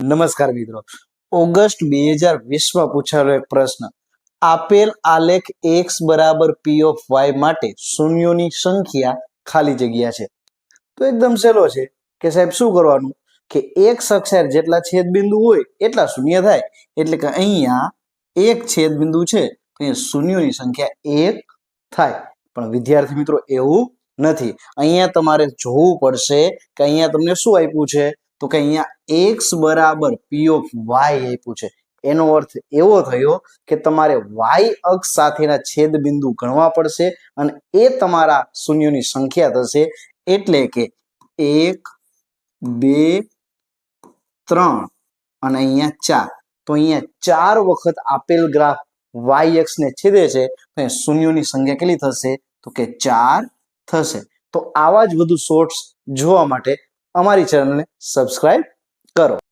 નમસ્કાર મિત્રો, ઓગસ્ટ 2020 માં પૂછાયેલો એક પ્રશ્ન, આપેલ આલેખ x બરાબર p ઓફ y માટે શૂન્યોની સંખ્યા ખાલી જગ્યા છે. તો એકદમ સહેલો છે કે સાહેબ શું કરવાનું કે એક અક્ષર જેટલા છેદબિંદુ હોય એટલા શૂન્ય થાય, એટલે કે અહીંયા એક છેદબિંદુ છે તો અહીંયા શૂન્યોની સંખ્યા 1 થાય. પણ વિદ્યાર્થી મિત્રો એવું નથી, અહીંયા તમારે જોવું પડશે કે અહીંયા તમને શું આપ્યું છે, તો કે અહીંયા x બરાબર p ઓફ y આપ્યું છે. એનો અર્થ એવો થયો કે તમારે y અક્ષ સાથેના છેદબિંદુ ગણવા પડશે અને એ તમારા શૂન્યોની સંખ્યા થશે. એટલે કે 1 2 3 અને અહીંયા 4. તો અહીંયા 4 વખત આપેલ ગ્રાફ y અક્ષને છેદે છે તો શૂન્યોની સંખ્યા કેટલી થશે, તો કે 4 થશે. તો આવા જ વધુ શોર્ટ્સ જોવા માટે અમારી ચેનલને સબસ્ક્રાઇબ કરો.